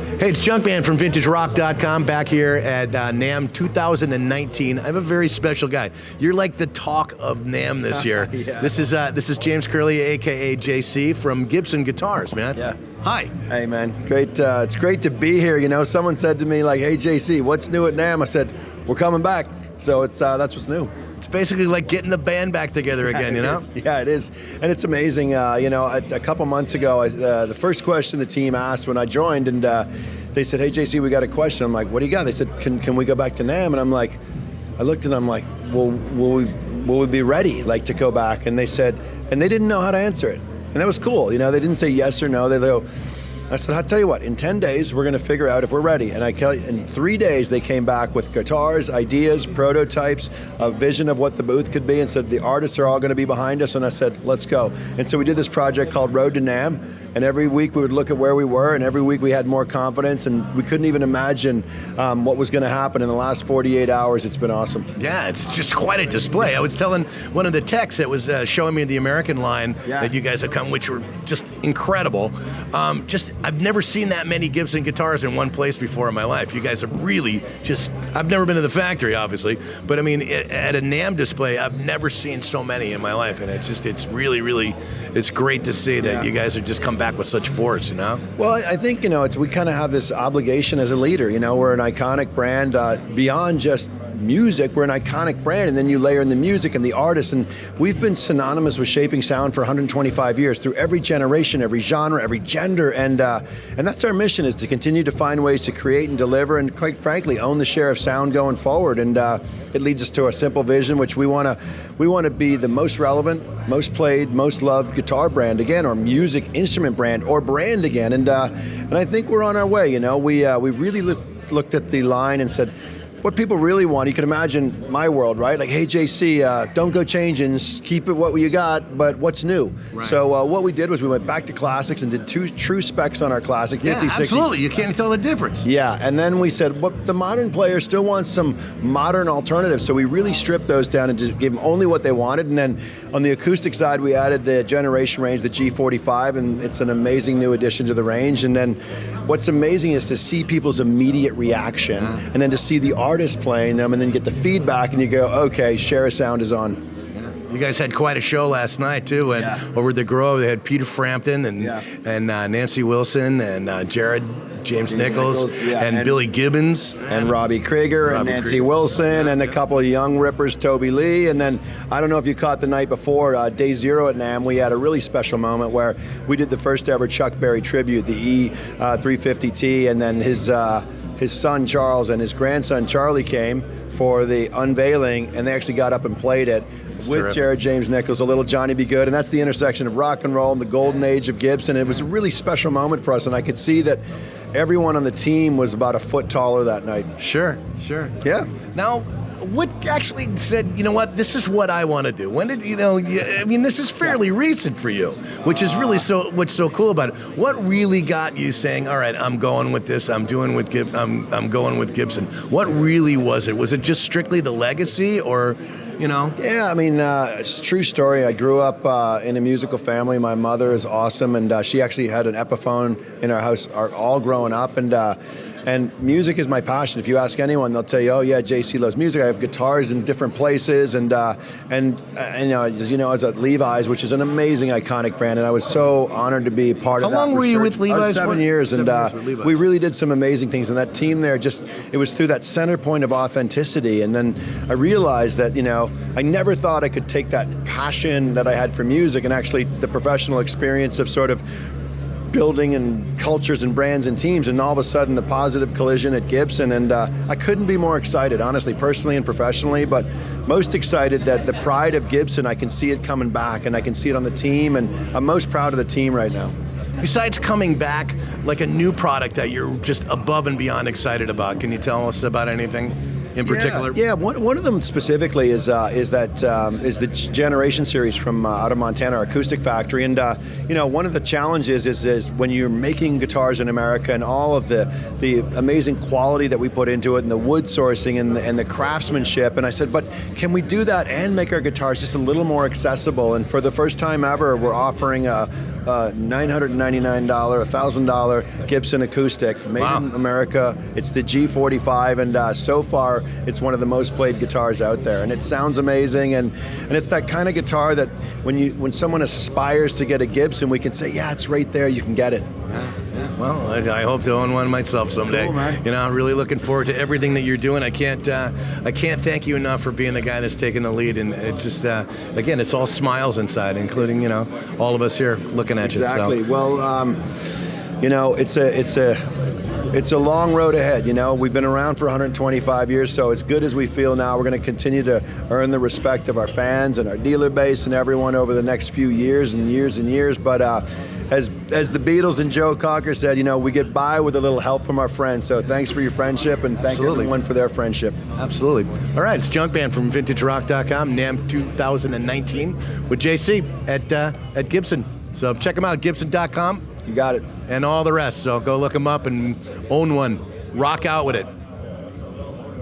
Hey, it's Junkman from VintageRock.com back here at NAMM 2019. I have a very special guy. You're like the talk of NAMM this year. Yeah. This is James Curleigh, aka JC from Gibson Guitars, man. Yeah. Hi. Hey, man. Great. It's great to be here. You know, someone said to me like, "Hey, JC, what's new at NAMM?" I said, "We're coming back." So it's that's what's new. It's basically like getting the band back together again, you know? Yeah, it is. And it's amazing. You know, a couple months ago, the first question the team asked when I joined, and they said, "Hey, JC, we got a question." I'm like, "What do you got?" They said, "Can we go back to NAMM?" And I'm like, I looked at them, I'm like, "Well, will we be ready, like, to go back?" And they said, and they didn't know how to answer it. And that was cool. You know, they didn't say yes or no. They go, I said, I'll tell you what, in 10 days, we're going to figure out if we're ready. And in 3 days, they came back with guitars, ideas, prototypes, a vision of what the booth could be, and said, the artists are all going to be behind us. And I said, let's go. And so we did this project called Road to NAMM. And every week we would look at where we were, and every week we had more confidence, and we couldn't even imagine what was going to happen in the last 48 hours. It's been awesome. Yeah, it's just quite a display. I was telling one of the techs that was showing me the American line that you guys have come, which were just incredible. I've never seen that many Gibson guitars in one place before in my life. You guys have really I've never been to the factory, obviously, but I mean, at a NAMM display, I've never seen so many in my life, and it's really, it's great to see that you guys have just come back with such force, you know? Well, I think, you know, we kind of have this obligation as a leader. You know, we're an iconic brand beyond just music. We're an iconic brand, and then you layer in the music and the artists, and we've been synonymous with shaping sound for 125 years through every generation, every genre, every gender, and that's our mission, is to continue to find ways to create and deliver, and quite frankly, own the share of sound going forward. And it leads us to a simple vision, which we want to be the most relevant, most played, most loved guitar brand again, or music instrument brand, or brand again. And I think we're on our way. You know, we really looked at the line and said, what people really want, you can imagine my world, right? Like, hey, JC, don't go changing, keep it what you got, but what's new? Right. So what we did was we went back to classics and did two true specs on our classic, 50, 60. Absolutely, you can't tell the difference. Yeah, and then we said, the modern player still wants some modern alternatives, so we really stripped those down and just gave them only what they wanted. And then on the acoustic side, we added the generation range, the G45, and it's an amazing new addition to the range. And then what's amazing is to see people's immediate reaction, and then to see the artists playing them, and then you get the feedback, and you go, okay, Share a Sound is on. You guys had quite a show last night too, and over at the Grove they had Peter Frampton and Nancy Wilson and James Nichols and Billy Gibbons and Robbie Krieger and Nancy Wilson and a couple of young rippers, Toby Lee. And then I don't know if you caught the night before, day 0 at NAMM, we had a really special moment where we did the first ever Chuck Berry tribute, the E350T, and then his son Charles and his grandson Charlie came for the unveiling, and they actually got up and played it with Jared James Nichols, a little Johnny B. Good, and that's the intersection of rock and roll and the golden age of Gibson. It was a really special moment for us, and I could see that everyone on the team was about a foot taller that night. Sure. Yeah. Now, what actually said, you know what, this is what I want to do? When did, you know, I mean, this is fairly recent for you, which is really what's so cool about it. What really got you saying, all right, I'm going with this, I'm going with Gibson? What really was it? Was it just strictly the legacy, or, you know? Yeah, I mean, it's a true story. I grew up in a musical family. My mother is awesome, and she actually had an Epiphone in our house all growing up, and music is my passion. If you ask anyone, they'll tell you, oh yeah, JC loves music. I have guitars in different places, and as you know, I was at Levi's, which is an amazing, iconic brand, and I was so honored to be part of that. How long were you with Levi's? I was 7 years, and we really did some amazing things, and that team there, it was through that center point of authenticity. And then I realized that, you know, I never thought I could take that passion that I had for music and actually the professional experience of sort of building and cultures and brands and teams, and all of a sudden the positive collision at Gibson, and I couldn't be more excited, honestly, personally and professionally, but most excited that the pride of Gibson, I can see it coming back, and I can see it on the team, and I'm most proud of the team right now. Besides coming back, like a new product that you're just above and beyond excited about, can you tell us about anything? in particular? Yeah, one of them specifically is the Generation series from out of Montana, our acoustic factory. And one of the challenges is when you're making guitars in America and all of the amazing quality that we put into it and the wood sourcing and the craftsmanship. And I said, but can we do that and make our guitars just a little more accessible? And for the first time ever, we're offering a $999, $1,000 Gibson acoustic made in America. It's the G45, and so far it's one of the most played guitars out there, and it sounds amazing. And it's that kind of guitar that when someone aspires to get a Gibson, we can say, yeah, it's right there, you can get it. Yeah. Well, I hope to own one myself someday. Cool, man. I'm really looking forward to everything that you're doing. I can't thank you enough for being the guy that's taking the lead. And it's just again, it's all smiles inside, including all of us here looking at exactly. you. So. Well, it's a long road ahead. We've been around for 125 years, so as good as we feel now, we're going to continue to earn the respect of our fans and our dealer base and everyone over the next few years and years and years. But as the Beatles and Joe Cocker said, we get by with a little help from our friends. So thanks for your friendship, and thank everyone for their friendship. Absolutely. All right, it's Junk Band from VintageRock.com, NAMM 2019 with JC at Gibson. So check them out, Gibson.com. You got it. And all the rest. So go look them up and own one. Rock out with it.